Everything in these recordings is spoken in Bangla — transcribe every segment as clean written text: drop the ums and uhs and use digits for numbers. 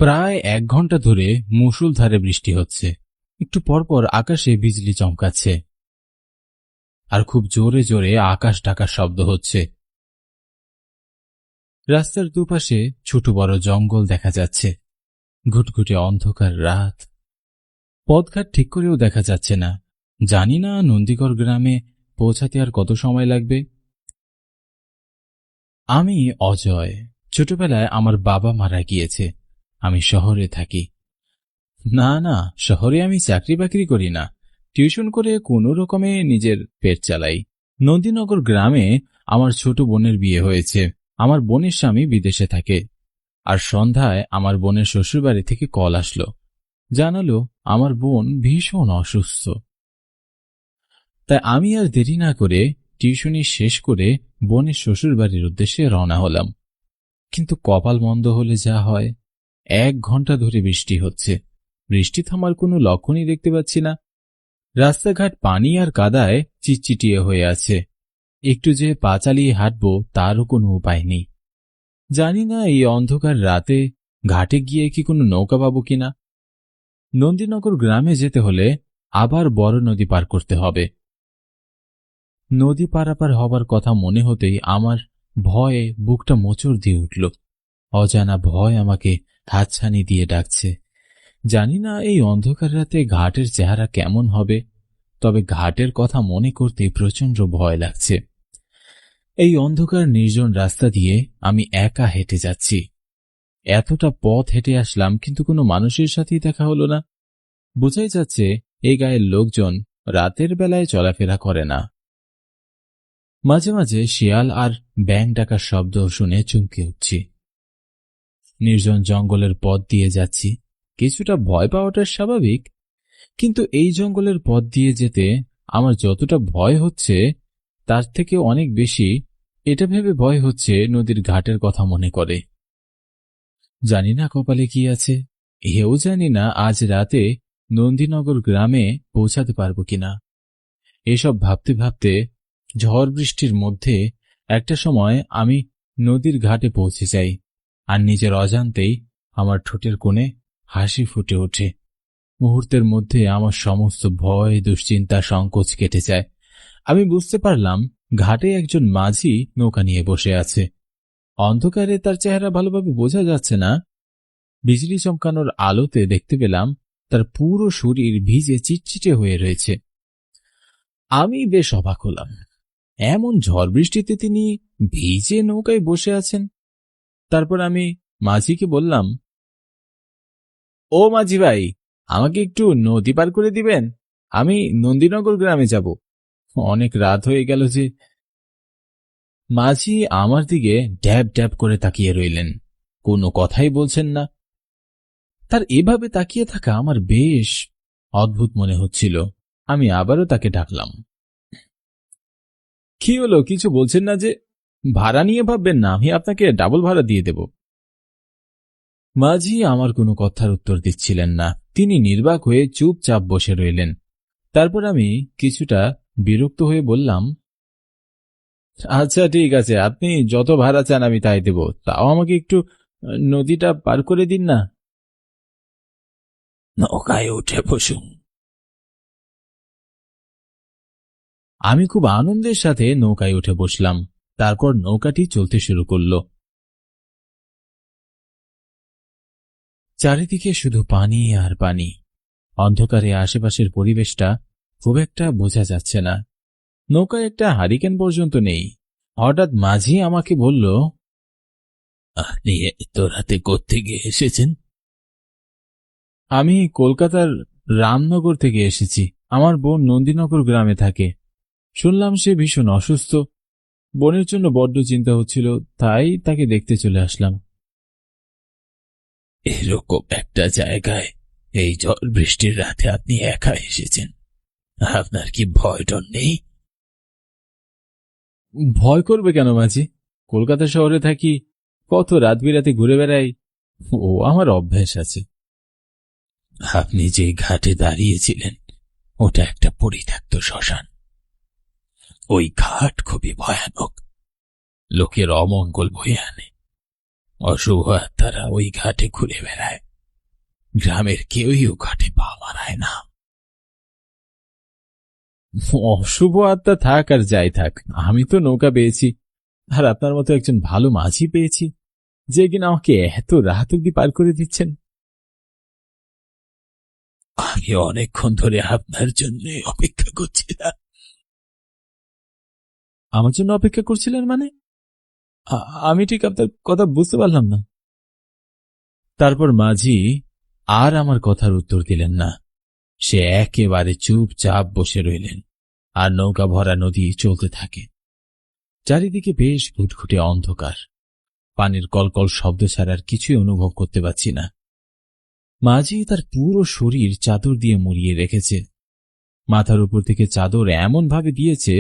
প্রায় 1 ঘন্টা ধরে মুষলধারে বৃষ্টি হচ্ছে। একটু পরপর আকাশে বিজলি চমকাচ্ছে, আর খুব জোরে জোরে আকাশ ঢাকার শব্দ হচ্ছে। রাস্তার দুপাশে ছোট বড় জঙ্গল দেখা যাচ্ছে, ঘুটঘুটে অন্ধকার রাত। পথঘাট ঠিক করেও দেখা যাচ্ছে না। জানি না নন্দীগড় গ্রামে পৌঁছাতে আর কত সময় লাগবে। আমি অজয়। ছোটবেলায় আমার বাবা মারা গিয়েছে। আমি শহরে থাকি। না না, শহরে আমি চাকরি বাকরি করি না, টিউশন করে কোনো রকমে নিজের পেট চালাই। নন্দীনগর গ্রামে আমার ছোট বোনের বিয়ে হয়েছে। আমার বোনের স্বামী বিদেশে থাকে। আর সন্ধ্যায় আমার বোনের শ্বশুরবাড়ি থেকে কল আসলো, জানালো আমার বোন ভীষণ অসুস্থ। তাই আমি আর দেরি না করে টিউশনি শেষ করে বোনের শ্বশুরবাড়ির উদ্দেশ্যে রওনা হলাম। কিন্তু কপাল মন্দ হলে যা হয়, 1 ঘন্টা ধরে বৃষ্টি হচ্ছে। বৃষ্টি থামার কোনো লক্ষণই দেখতে পাচ্ছি না। রাস্তাঘাট পানি আর কাদায় চিটচিটিয়ে হয়ে আছে। একটু যে পা চালিয়ে হাঁটবো তারও কোনো উপায় নেই। জানি না এই অন্ধকার রাতে ঘাটে গিয়ে কি কোনো নৌকা পাবো কিনা। নন্দীনগর গ্রামে যেতে হলে আবার বড় নদী পার করতে হবে। নদী পারাপার হবার কথা মনে হতেই আমার ভয়ে বুকটা মোচড় দিয়ে উঠল। অজানা ভয় আমাকে হাতছানি দিয়ে ডাকছে। জানি না এই অন্ধকার রাতে ঘাটের চেহারা কেমন হবে, তবে ঘাটের কথা মনে করতেই প্রচন্ড ভয় লাগছে। এই অন্ধকার নির্জন রাস্তা দিয়ে আমি একা হেঁটে যাচ্ছি। এতটা পথ হেঁটে আসলাম, কিন্তু কোনো মানুষের সাথেই দেখা হলো না। বোঝাই যাচ্ছে এই গায়ের লোকজন রাতের বেলায় চলাফেরা করে না। মাঝে মাঝে শিয়াল আর ব্যাঙ ডাকার শব্দ শুনে চমকে উঠছি। নির্জন জঙ্গলের পথ দিয়ে যাচ্ছি। কিছুটা ভয় পাওয়াটা স্বাভাবিক, কিন্তু এই জঙ্গলের পথ দিয়ে যেতে আমার যতটা ভয় হচ্ছে তার থেকে অনেক বেশি এটা ভেবে ভয় হচ্ছে নদীর ঘাটের কথা মনে করে। জানি না কপালে কি আছে, এও জানি না আজ রাতে নন্দীনগর গ্রামে পৌঁছাতে পারবো কিনা। এসব ভাবতে ভাবতে ঝড় বৃষ্টির মধ্যে একটা সময় আমি নদীর ঘাটে পৌঁছে যাই, আর নিজের অজান্তেই আমার ঠোঁটের কোণে হাসি ফুটে ওঠে। মুহূর্তের মধ্যে আমার সমস্ত ভয়, দুশ্চিন্তা, সংকোচ কেটে যায়। আমি বুঝতে পারলাম ঘাটে একজন মাঝি নৌকা নিয়ে বসে আছে। অন্ধকারে তার চেহারা ভালোভাবে বোঝা যাচ্ছে না। বিজলি চমকানোর আলোতে দেখতে পেলাম তার পুরো শরীর ভিজে চিটচিটে হয়ে রয়েছে। আমি বেশ অবাক হলাম, এমন ঝড় বৃষ্টিতে তিনি ভিজে নৌকায় বসে আছেন। তারপর আমি মাঝিকে বললাম, ও মাঝি ভাই, আমাকে একটু নদী পার করে দিবেন? আমি নন্দীনগর গ্রামে যাব। অনেক রাত হয়ে গেল যে। মাঝি আমার দিকে ড্যাব ড্যাব করে তাকিয়ে রইলেন, কোনো কথাই বলছেন না। তার এভাবে তাকিয়ে থাকা আমার বেশ অদ্ভুত মনে হচ্ছিল। আমি আবারও তাকে ডাকলাম, কি হলো, কিছু বলছেন না যে? ভাড়া নিয়ে ভাববেন না, আমি আপনাকে ডাবল ভাড়া দিয়ে দেব। মাঝি আমার কোনো কথার উত্তর দিচ্ছিলেন না। তিনি নির্বাক হয়ে চুপচাপ বসে রইলেন। তারপর আমি কিছুটা বিরক্ত হয়ে বললাম, আচ্ছা ঠিক আছে, আপনি যত ভাড়া চান আমি তাই দেব, তাও আমাকে একটু নদীটা পার করে দিন না। নৌকায় উঠে বসুন। আমি খুব আনন্দের সাথে নৌকায় উঠে বসলাম। তারপর নৌকাটি চলতে শুরু করল। চারিদিকে শুধু পানি আর পানি। অন্ধকারে আশেপাশের পরিবেশটা খুব একটা বোঝা যাচ্ছে না। নৌকায় একটা হারিকেন পর্যন্ত নেই। হঠাৎ মাঝি আমাকে বলল, আপনি এত রাতে কোত্থেকে এসেছেন? আমি কলকাতার রামনগর থেকে এসেছি। আমার বোন নন্দীনগর গ্রামে থাকে। শুনলাম সে ভীষণ অসুস্থ। বোনের জন্য বড্ড চিন্তা হচ্ছিল, তাই তাকে দেখতে চলে আসলাম। এরকম একটা জায়গায় এই ঝড় বৃষ্টির রাতে আপনি একা এসেছেন, আপনার কি ভয় ডর নেই? ভয় করবে কেন মাঝি? কলকাতা শহরে থাকি, কত রাত বিরাতে ঘুরে বেড়াই, ও আমার অভ্যাস আছে। আপনি যে ঘাটে দাঁড়িয়েছিলেন ওটা একটা পরিত্যক্ত শ্মশান। ওই ঘাট খুবই ভয়ানক, লোকের অমঙ্গল বয়ে আনে। অশুভ আত্মারা ওই ঘাটে ঘুরে বেড়ায়। গ্রামের কেউই ও ঘাটে পা মারায় না। অশুভ আত্মা থাক আর যাই থাক, আমি তো নৌকা পেয়েছি, আর আপনার মতো একজন ভালো মাঝি পেয়েছি, যে কিনা আমাকে এত রাত অব্দি পার করে দিচ্ছেন। আমি অনেকক্ষণ ধরে আপনার জন্য অপেক্ষা করছিলাম। আমার জন্য অপেক্ষা করছিলেন মানে? আমি ঠিক আপনার কথা বুঝতে পারলাম না। তারপর মাঝি আর আমার কথার উত্তর দিলেন না। সে একেবারে চুপচাপ বসে রইলেন, আর নৌকা ভরা নদী চলতে থাকে। চারিদিকে বেশ ঘুটঘুটে অন্ধকার, পানির কলকল শব্দ ছাড়ার কিছুই অনুভব করতে পারছি না। মাঝি তার পুরো শরীর চাদর দিয়ে মুড়িয়ে রেখেছে। মাথার উপর থেকে চাদর এমন ভাবে দিয়েছে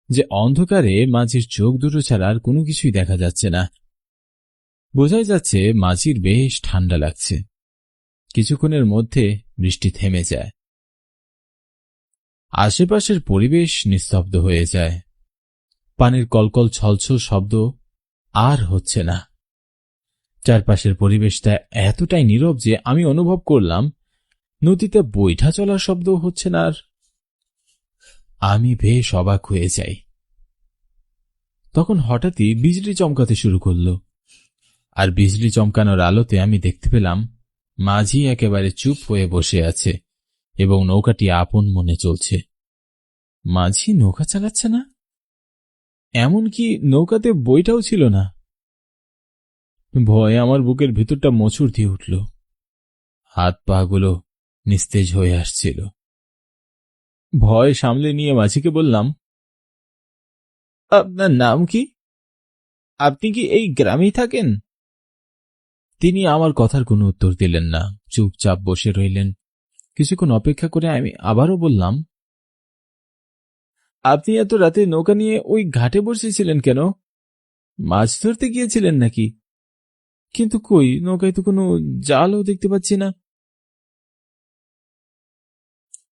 যে অন্ধকারে মাঝির চোখ দুটো ছাড়া আর কোনো কিছুই দেখা যাচ্ছে না। বোঝাই যাচ্ছে মাঝির বেশ ঠান্ডা লাগছে। কিছুক্ষণের মধ্যে বৃষ্টি থেমে যায়। আশেপাশের পরিবেশ নিস্তব্ধ হয়ে যায়। পানির কলকল ছলছল শব্দ আর হচ্ছে না। চারপাশের পরিবেশটা এতটাই নীরব যে আমি অনুভব করলাম নদীতে বৈঠা চলার শব্দও হচ্ছে না। আর আমি বেশ অবাক হয়ে যাই। তখন হঠাৎই বিজলি চমকাতে শুরু করল, আর বিজলি চমকানোর আলোতে আমি দেখতে পেলাম মাঝি একেবারে চুপ হয়ে বসে আছে এবং নৌকাটি আপন মনে চলছে। মাঝি নৌকা চালাচ্ছে না, এমনকি নৌকাতে বইটাও ছিল না। ভয়ে আমার বুকের ভিতরটা মোচড় দিয়ে উঠল, হাত পা গুলো নিস্তেজ হয়ে আসছিল। ভয় সামলে নিয়ে মাঝিকে বললাম, আপনার নাম কি? আপনি কি এই গ্রামেই থাকেন? তিনি আমার কথার কোনো উত্তর দিলেন না, চুপচাপ বসে রইলেন। কিছুক্ষণ অপেক্ষা করে আমি আবারও বললাম, আপনি এত রাতে নৌকা নিয়ে ওই ঘাটে বসেছিলেন কেন? মাছ ধরতে গিয়েছিলেন নাকি? কিন্তু কই, নৌকায় তো কোনো জালও দেখতে পাচ্ছি না।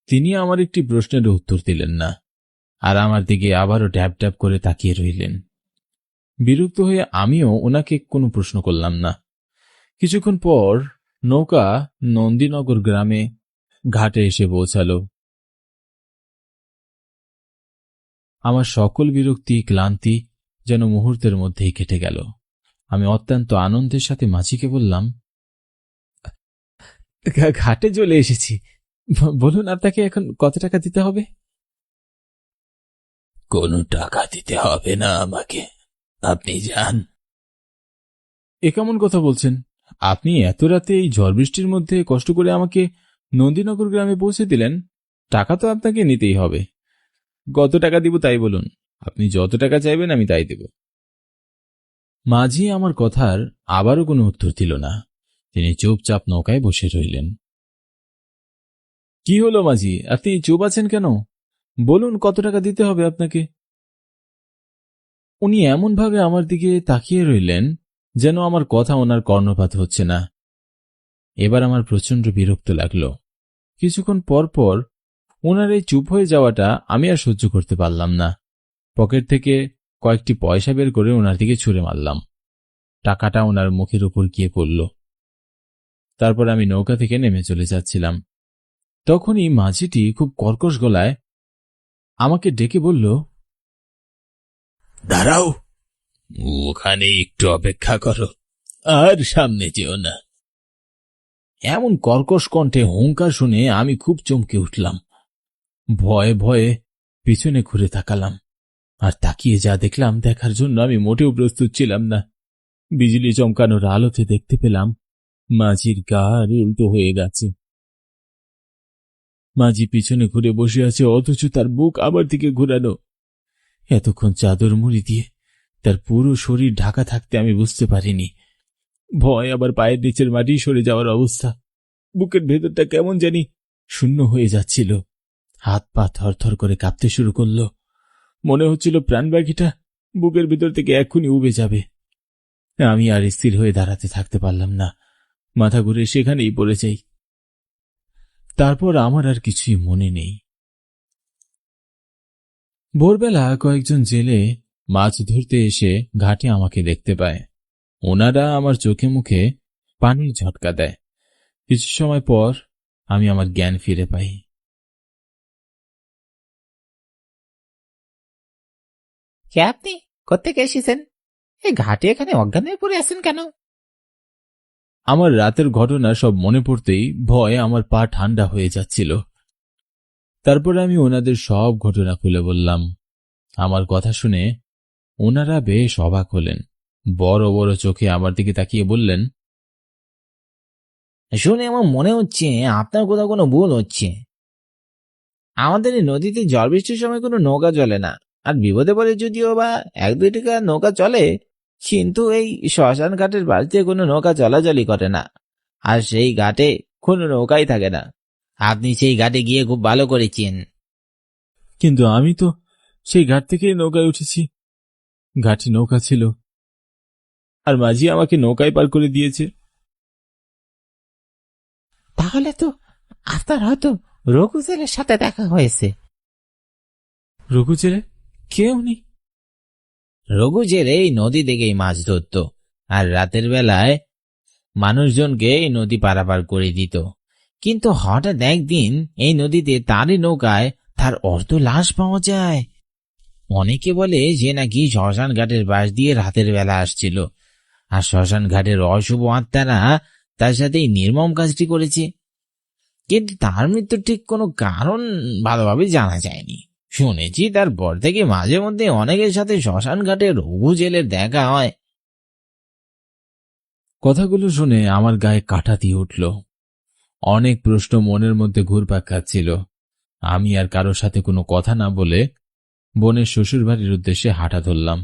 তিনি আমার একটি প্রশ্নের উত্তর দিলেন না, আর আমার দিকে আবারও ড্যাব ড্যাব করে তাকিয়ে রইলেন। বিরক্ত হয়ে আমিও ওনাকে কোনো প্রশ্ন করলাম না। কিছুক্ষণ পর নৌকা নন্দীনগর গ্রামে ঘাটে এসে পৌঁছালো। আমার সকল বিরক্তি ক্লান্তি যেন মুহূর্তের মধ্যেই কেটে গেল। আমি অত্যন্ত আনন্দের সাথে মাঝিকে বললাম, ঘাটে চলে এসেছি, বলুন আপনাকে এখন কত টাকা দিতে হবে? কোনো টাকা দিতে হবে না আমাকে, আপনি যান। এ কেমন কথা বলছেন? আপনি এত রাতে এই ঝড় বৃষ্টির মধ্যে কষ্ট করে আমাকে নন্দীনগর গ্রামে পৌঁছে দিলেন, টাকা তো আপনাকে নিতেই হবে। কত টাকা দিব তাই বলুন, আপনি যত টাকা চাইবেন আমি তাই দেব। মাঝি আমার কথার আবারও কোনো উত্তর দিল না। তিনি চুপচাপ নৌকায় বসে রইলেন। কি হলো মাঝি, আপনি চুপ আছেন কেন? বলুন কত টাকা দিতে হবে আপনাকে? উনি এমনভাবে আমার দিকে তাকিয়ে রইলেন যেন আমার কথা ওনার কর্ণপাত হচ্ছে না। এবার আমার প্রচন্ড বিরক্ত লাগল। কিছুক্ষণ পর পর ওনার এই চুপ হয়ে যাওয়াটা আমি আর সহ্য করতে পারলাম না। পকেট থেকে কয়েকটি পয়সা বের করে ওনার দিকে ছুঁড়ে মারলাম। টাকাটা ওনার মুখের উপর গিয়ে পড়ল। তারপর আমি নৌকা থেকে নেমে চলে যাচ্ছিলাম। তখনই মাঝিটি খুব কর্কশ গলায় আমাকে ডেকে বলল, দাঁড়াও, ওখানে একটু অপেক্ষা করো, আর সামনে যেও না। এমন কর্কশ কণ্ঠে হুঙ্কার শুনে আমি খুব চমকে উঠলাম। ভয়ে ভয়ে পিছনে ঘুরে তাকালাম, আর তাকিয়ে যা দেখলাম দেখার জন্য আমি মোটেও প্রস্তুত ছিলাম না। বিজলি চমকানোর আলোতে দেখতে পেলাম মাঝির গা উল্টো হয়ে গেছে। মাঝি পিছনে ঘুরে বসে আছে, অথচ তার বুক আমার দিকে ঘুরানো। এতক্ষণ চাদর মুড়ি দিয়ে তার পুরো শরীর ঢাকা থাকতে আমি বুঝতে পারিনি। ভয় আবার পায়ের নিচের মাটি সরে যাওয়ার অবস্থা। বুকের ভেতরটা কেমন জানি শূন্য হয়ে যাচ্ছিল। হাত পা থরথর করে কাঁপতে শুরু করল। মনে হচ্ছিল প্রাণবাগিটা বুকের ভিতর থেকে এক্ষুনি উবে যাবে। আমি আর স্থির হয়ে দাঁড়াতে থাকতে পারলাম না, মাথা ঘুরে সেখানেই পড়ে যাই। তারপর আমার আর কিছুই মনে নেই। ভোরবেলা কয়েকজন জেলে মাছ ধরতে এসে ঘাটে আমাকে দেখতে পায়। ওনারা আমার চোখে মুখে পানির ঝটকা দেয়। কিছু সময় পর আমি আমার জ্ঞান ফিরে পাই। কে আপনি? কোত্থেকে এসেছেন? এই ঘাটে এখানে অজ্ঞান হয়ে পড়ে আছেন কেন? আমার রাতের ঘটনা সব মনে পড়তেই ভয়ে আমার পা ঠান্ডা হয়ে যাচ্ছিল। তারপরে আমি ওনাদের সব ঘটনা খুলে বললাম। আমার কথা শুনে ওনারা বেশ অবাক হলেন। বড় বড় চোখে আমার দিকে তাকিয়ে বললেন, শুনে আমার মনে হচ্ছে আপনার কোথাও কোনো ভুল হচ্ছে। আমাদের এই নদীতে ঝড় বৃষ্টির সময় কোনো নৌকা চলে না, আর বিপদে পড়ে যদিও বা 1-2টা নৌকা চলে, কিন্তু এই শ্মশান ঘাটের পাশ দিয়ে কোনো নৌকা চলাচলই করে না। আর সেই ঘাটে কোনো নৌকাই থাকে না। আপনি সেই ঘাটে গিয়ে খুব ভালো করেছেন। কিন্তু আমি তো সেই ঘাট থেকে নৌকায় উঠেছি। ঘাটে নৌকা ছিল, আর মাঝি আমাকে নৌকায় পার করে দিয়েছে। তাহলে তো আপনার হয়তো রঘুজেলের সাথে দেখা হয়েছে। রঘু ছেলে? কে উনি? রঘুজেল এই নদী থেকেই মাছ ধরতো, আর রাতের বেলায় মানুষজনকে এই নদী পারাপার করে দিত। কিন্তু হঠাৎ একদিন এই নদীতে তারই নৌকায় তার অর্ধ লাশ পাওয়া যায়। অনেকে বলে যে নাকি শ্মশান ঘাটের পাশ দিয়ে রাতের বেলা আসছিল, আর শ্মশান ঘাটের অশুভ আত্মারা তার সাথে এই নির্মম কাজটি করেছে। কিন্তু তার মৃত্যুর ঠিক কোনো কারণ ভালোভাবে জানা যায়নি। শুনেছি তারপর থেকে মাঝে মধ্যে অনেকের সাথে শ্মশান ঘাটে রঘু জেলের দেখা হয়। কথাগুলো শুনে আমার গায়ে কাঁটা দিয়ে উঠল। অনেক প্রশ্ন মনের মধ্যে ঘুরপাক খাচ্ছিল। আমি আর কারোর সাথে কোনো কথা না বলে বোনের শ্বশুর বাড়ির উদ্দেশ্যে হাঁটা ধরলাম।